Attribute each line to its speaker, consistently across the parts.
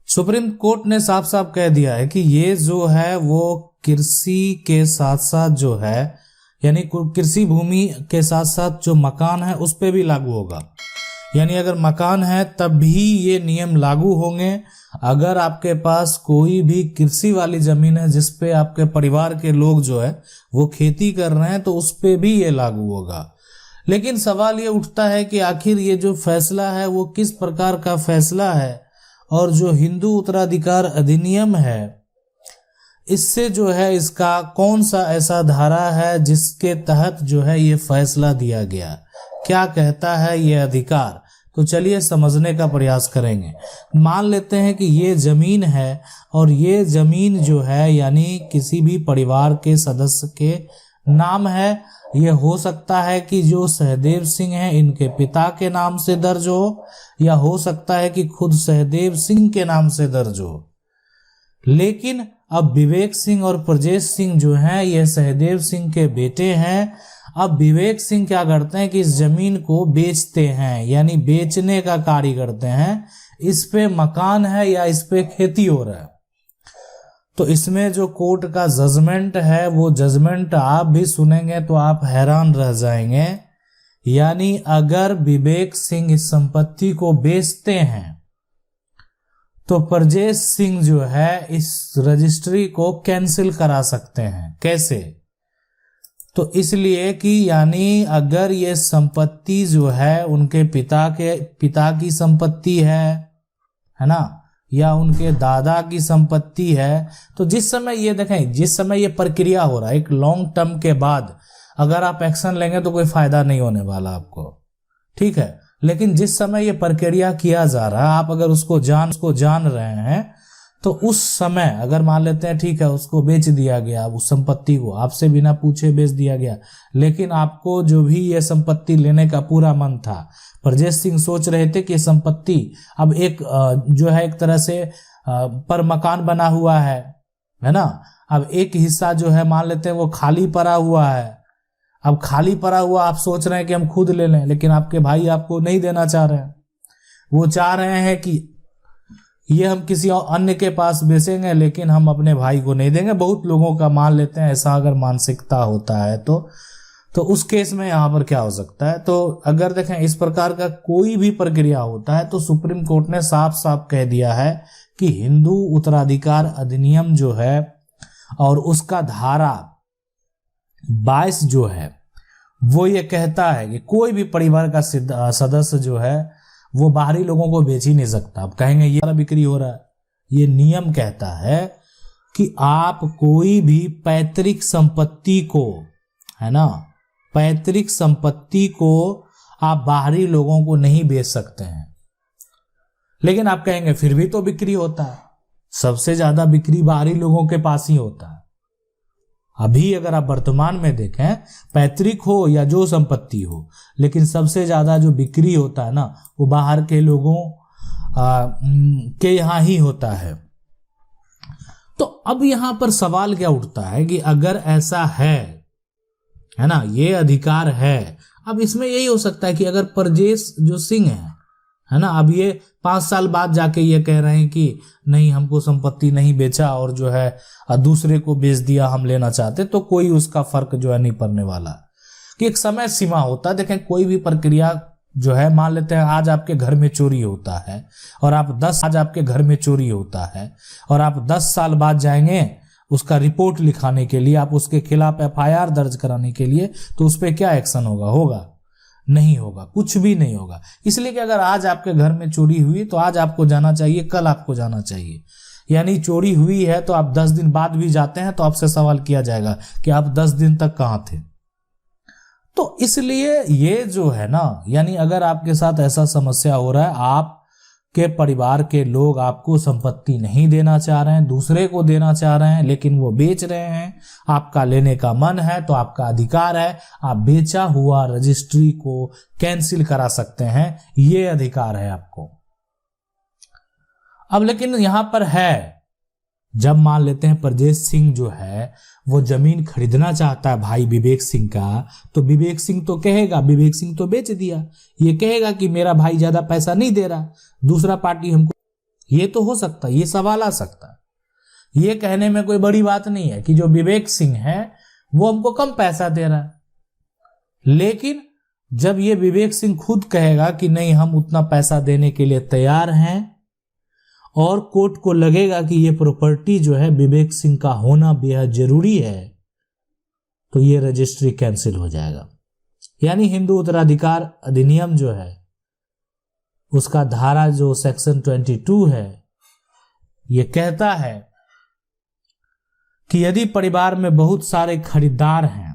Speaker 1: Supreme court ने साफ साफ कह दिया है कि ये जो है वो कृषि के साथ साथ जो है, यानी कृषि भूमि के साथ साथ जो मकान है उस पे भी लागू होगा। यानी अगर मकान है तब भी ये नियम लागू होंगे। अगर आपके पास कोई भी कृषि वाली जमीन है जिस पे आपके परिवार के लोग जो है वो खेती कर रहे हैं तो उस पे भी ये लागू होगा। लेकिन सवाल ये उठता है कि आखिर ये जो फैसला है वो किस प्रकार का फैसला है, और जो हिंदू उत्तराधिकार अधिनियम है इससे जो है इसका कौन सा ऐसा धारा है जिसके तहत जो है ये फैसला दिया गया, क्या कहता है ये अधिकार। तो चलिए समझने का प्रयास करेंगे। मान लेते हैं कि ये जमीन है और ये जमीन जो है यानी किसी भी परिवार के सदस्य के नाम है। ये हो सकता है कि जो सहदेव सिंह हैं इनके पिता के नाम से दर्ज हो, या हो सकता है कि खुद सहदेव सिंह के नाम से दर्ज हो। लेकिन अब विवेक सिंह और प्रजेश सिंह जो हैं ये सहदेव सिंह के बेटे हैं। अब विवेक सिंह क्या करते हैं कि इस जमीन को बेचते हैं, यानी बेचने का कार्य करते हैं। इस पे मकान है या इस पे खेती हो रहा है। तो इसमें जो कोर्ट का जजमेंट है वो जजमेंट आप भी सुनेंगे तो आप हैरान रह जाएंगे। यानी अगर विवेक सिंह इस संपत्ति को बेचते हैं तो प्रजेश सिंह जो है इस रजिस्ट्री को कैंसिल करा सकते हैं। कैसे? तो इसलिए कि यानी अगर ये संपत्ति जो है उनके पिता की संपत्ति है ना, या उनके दादा की संपत्ति है, तो जिस समय ये देखें जिस समय ये प्रक्रिया हो रहा है एक लॉन्ग टर्म के बाद अगर आप एक्शन लेंगे तो कोई फायदा नहीं होने वाला आपको, ठीक है। लेकिन जिस समय ये प्रक्रिया किया जा रहा है आप अगर उसको जान रहे हैं तो उस समय अगर मान लेते हैं ठीक है उसको बेच दिया गया, उस संपत्ति को आपसे बिना पूछे बेच दिया गया, लेकिन आपको जो भी ये संपत्ति लेने का पूरा मन था, प्रजेश सिंह सोच रहे थे कि संपत्ति अब एक जो है एक तरह से पर मकान बना हुआ है ना। अब एक हिस्सा जो है मान लेते हैं वो खाली पड़ा हुआ है। अब खाली पड़ा हुआ आप सोच रहे हैं कि हम खुद ले लें, लेकिन आपके भाई आपको नहीं देना चाह रहे हैं। वो चाह रहे हैं कि ये हम किसी और अन्य के पास बेचेंगे लेकिन हम अपने भाई को नहीं देंगे। बहुत लोगों का मान लेते हैं ऐसा अगर मानसिकता होता है तो उस केस में यहाँ पर क्या हो सकता है। तो अगर देखें इस प्रकार का कोई भी प्रक्रिया होता है तो सुप्रीम कोर्ट ने साफ साफ कह दिया है कि हिंदू उत्तराधिकार अधिनियम जो है और उसका धारा 22 जो है वो ये कहता है कि कोई भी परिवार का सदस्य जो है वो बाहरी लोगों को बेच ही नहीं सकता। आप कहेंगे ये बिक्री हो रहा है, ये नियम कहता है कि आप कोई भी पैतृक संपत्ति को, है ना, पैतृक संपत्ति को आप बाहरी लोगों को नहीं बेच सकते हैं। लेकिन आप कहेंगे फिर भी तो बिक्री होता है, सबसे ज्यादा बिक्री बाहरी लोगों के पास ही होता है। अभी अगर आप वर्तमान में देखें पैतृक हो या जो संपत्ति हो, लेकिन सबसे ज्यादा जो बिक्री होता है ना वो बाहर के लोगों के यहां ही होता है। तो अब यहां पर सवाल क्या उठता है कि अगर ऐसा है ना, ये अधिकार है, अब इसमें यही हो सकता है कि अगर प्रजेश जो सिंह है ना, अब ये 5 साल बाद जाके ये कह रहे हैं कि नहीं हमको संपत्ति नहीं बेचा और जो है दूसरे को बेच दिया, हम लेना चाहते, तो कोई उसका फर्क जो है नहीं पड़ने वाला। कि एक समय सीमा होता है। देखें कोई भी प्रक्रिया जो है मान लेते हैं आज आपके घर में चोरी होता है और आप 10 साल बाद जाएंगे उसका रिपोर्ट लिखाने के लिए, आप उसके खिलाफ FIR दर्ज कराने के लिए, तो उस पर क्या एक्शन होगा? नहीं होगा, कुछ भी नहीं होगा। इसलिए कि अगर आज आपके घर में चोरी हुई तो आज आपको जाना चाहिए, कल आपको जाना चाहिए। यानी चोरी हुई है तो आप 10 दिन बाद भी जाते हैं तो आपसे सवाल किया जाएगा कि आप 10 दिन तक कहां थे। तो इसलिए ये जो है ना, यानी अगर आपके साथ ऐसा समस्या हो रहा है, आप के परिवार के लोग आपको संपत्ति नहीं देना चाह रहे हैं, दूसरे को देना चाह रहे हैं, लेकिन वो बेच रहे हैं, आपका लेने का मन है तो आपका अधिकार है, आप बेचा हुआ रजिस्ट्री को कैंसिल करा सकते हैं, ये अधिकार है आपको। अब लेकिन यहां पर है, जब मान लेते हैं प्रजेश सिंह जो है वो जमीन खरीदना चाहता है भाई विवेक सिंह का, तो विवेक सिंह तो कहेगा, विवेक सिंह तो बेच दिया, ये कहेगा कि मेरा भाई ज्यादा पैसा नहीं दे रहा, दूसरा पार्टी हमको, ये तो हो सकता है, ये सवाल आ सकता है। ये कहने में कोई बड़ी बात नहीं है कि जो विवेक सिंह है वो हमको कम पैसा दे रहा है, लेकिन जब ये विवेक सिंह खुद कहेगा कि नहीं हम उतना पैसा देने के लिए तैयार हैं और कोर्ट को लगेगा कि ये प्रॉपर्टी जो है विवेक सिंह का होना बेहद जरूरी है, तो ये रजिस्ट्री कैंसिल हो जाएगा। यानी हिंदू उत्तराधिकार अधिनियम जो है उसका धारा जो सेक्शन 22 है, ये कहता है कि यदि परिवार में बहुत सारे खरीदार हैं,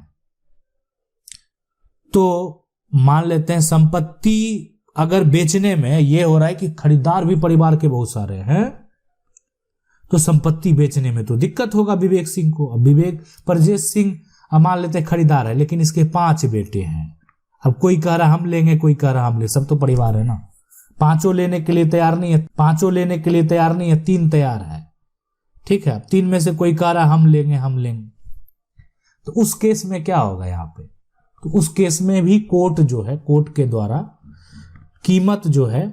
Speaker 1: तो मान लेते हैं संपत्ति अगर बेचने में ये हो रहा है कि खरीदार भी परिवार के बहुत सारे हैं, तो संपत्ति बेचने में तो दिक्कत होगा विवेक सिंह को। अब परजेश सिंह मान लेते हैं खरीदार है, लेकिन इसके 5 बेटे हैं। अब कोई कह रहा हम लेंगे, कोई कह रहा हम ले, सब तो परिवार है ना। 5 लेने के लिए तैयार नहीं है, 5 लेने के लिए तैयार नहीं है, 3 तैयार है, ठीक है। 3 में से कोई कह रहा हम लेंगे, तो उस केस में क्या होगा यहाँ पे? तो उस केस में भी कोर्ट जो है, कोर्ट के द्वारा कीमत जो है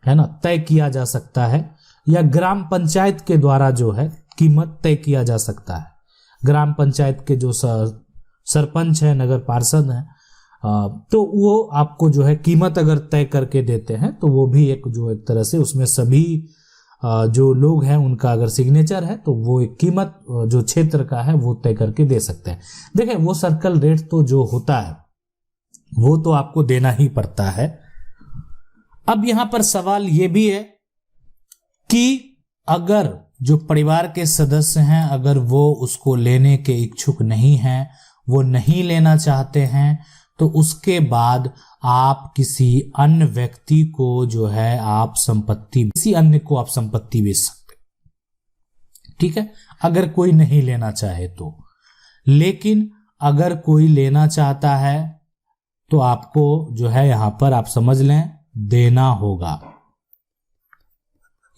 Speaker 1: ना तय किया जा सकता है, या ग्राम पंचायत के द्वारा जो है कीमत तय किया जा सकता है। ग्राम पंचायत के जो सरपंच है, नगर पार्षद हैं, तो वो आपको जो है कीमत अगर तय करके देते हैं, तो वो भी एक तरह से उसमें सभी जो लोग हैं उनका अगर सिग्नेचर है, तो वो एक कीमत जो क्षेत्र का है वो तय करके दे सकते हैं। देखें, वो सर्कल रेट तो जो होता है वो तो आपको देना ही पड़ता है। अब यहां पर सवाल ये भी है कि अगर जो परिवार के सदस्य हैं, अगर वो उसको लेने के इच्छुक नहीं हैं, वो नहीं लेना चाहते हैं, तो उसके बाद आप किसी अन्य व्यक्ति को जो है आप संपत्ति, किसी अन्य को आप संपत्ति बेच सकते, ठीक है, अगर कोई नहीं लेना चाहे तो। लेकिन अगर कोई लेना चाहता है तो आपको जो है यहां पर आप समझ लें देना होगा।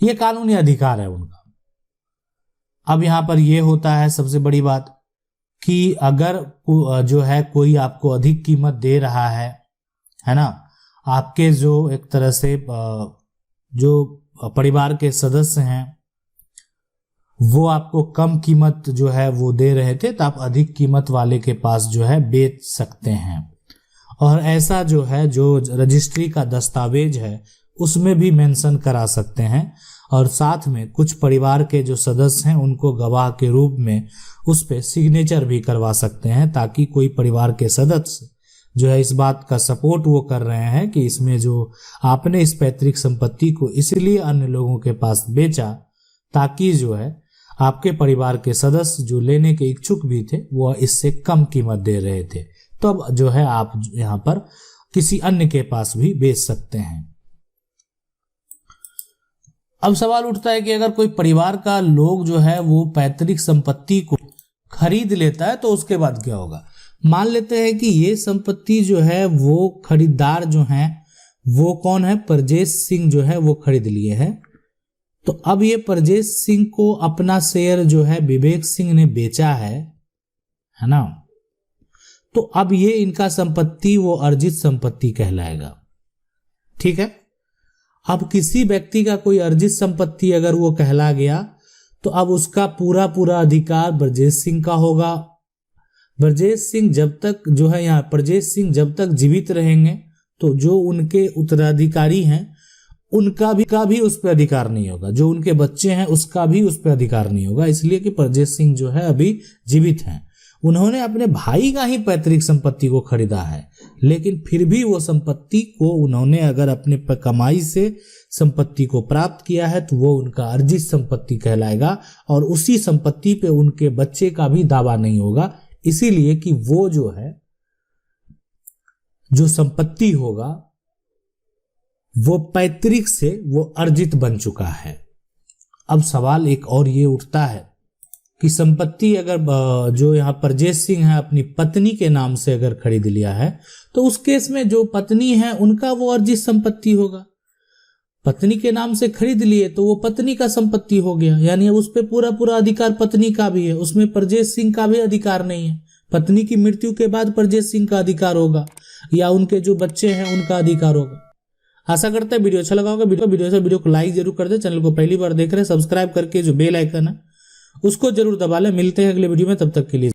Speaker 1: यह कानूनी अधिकार है उनका। अब यहां पर यह होता है सबसे बड़ी बात कि अगर जो है कोई आपको अधिक कीमत दे रहा है ना, आपके जो एक तरह से जो परिवार के सदस्य हैं वो आपको कम कीमत जो है वो दे रहे थे, तो आप अधिक कीमत वाले के पास जो है बेच सकते हैं। और ऐसा जो है जो रजिस्ट्री का दस्तावेज है उसमें भी मेंशन करा सकते हैं, और साथ में कुछ परिवार के जो सदस्य हैं उनको गवाह के रूप में उस पे सिग्नेचर भी करवा सकते हैं, ताकि कोई परिवार के सदस्य जो है इस बात का सपोर्ट वो कर रहे हैं कि इसमें जो आपने इस पैतृक संपत्ति को इसलिए अन्य लोगों के पास बेचा ताकि जो है आपके परिवार के सदस्य जो लेने के इच्छुक भी थे वो इससे कम कीमत दे रहे थे, तो अब जो है आप यहाँ पर किसी अन्य के पास भी बेच सकते हैं। अब सवाल उठता है कि अगर कोई परिवार का लोग जो है वो पैतृक संपत्ति को खरीद लेता है तो उसके बाद क्या होगा। मान लेते हैं कि ये संपत्ति जो है वो खरीदार जो है वो कौन है, परजेश सिंह जो है वो खरीद लिए हैं। तो अब ये परजेश सिंह को अपना शेयर जो है विवेक सिंह ने बेचा है ना, तो अब ये इनका संपत्ति वो अर्जित संपत्ति कहलाएगा, ठीक है। अब किसी व्यक्ति का कोई अर्जित संपत्ति अगर वो कहला गया तो अब उसका पूरा अधिकार ब्रजेश सिंह का होगा। ब्रजेश सिंह जब तक जो है यहाँ ब्रजेश सिंह जब तक जीवित रहेंगे तो जो उनके उत्तराधिकारी हैं उनका भी उस पर अधिकार नहीं होगा, जो उनके बच्चे हैं उसका भी उस पर अधिकार नहीं होगा, इसलिए कि ब्रजेश सिंह जो है अभी जीवित हैं। उन्होंने अपने भाई का ही पैतृक संपत्ति को खरीदा है, लेकिन फिर भी वो संपत्ति को उन्होंने अगर अपने कमाई से संपत्ति को प्राप्त किया है तो वो उनका अर्जित संपत्ति कहलाएगा, और उसी संपत्ति पे उनके बच्चे का भी दावा नहीं होगा, इसीलिए कि वो जो है जो संपत्ति होगा वो पैतृक से वो अर्जित बन चुका है। अब सवाल एक और ये उठता है कि संपत्ति अगर जो यहाँ परजेश सिंह है अपनी पत्नी के नाम से अगर खरीद लिया है तो उस केस में जो पत्नी है उनका वो अर्जित संपत्ति होगा। पत्नी के नाम से खरीद लिए तो वो पत्नी का संपत्ति हो गया, यानी उस पे पूरा अधिकार पत्नी का भी है, उसमें परजेश सिंह का भी अधिकार नहीं है। पत्नी की मृत्यु के बाद परजेश सिंह का अधिकार होगा या उनके जो बच्चे हैं उनका अधिकार होगा। आशा करते हैं वीडियो अच्छा लगा होगा। वीडियो को लाइक जरूर कर दे। चैनल को पहली बार देख रहे हैं सब्सक्राइब करके जो बेल आइकन है उसको जरूर दबा लें। मिलते हैं अगले वीडियो में, तब तक के लिए।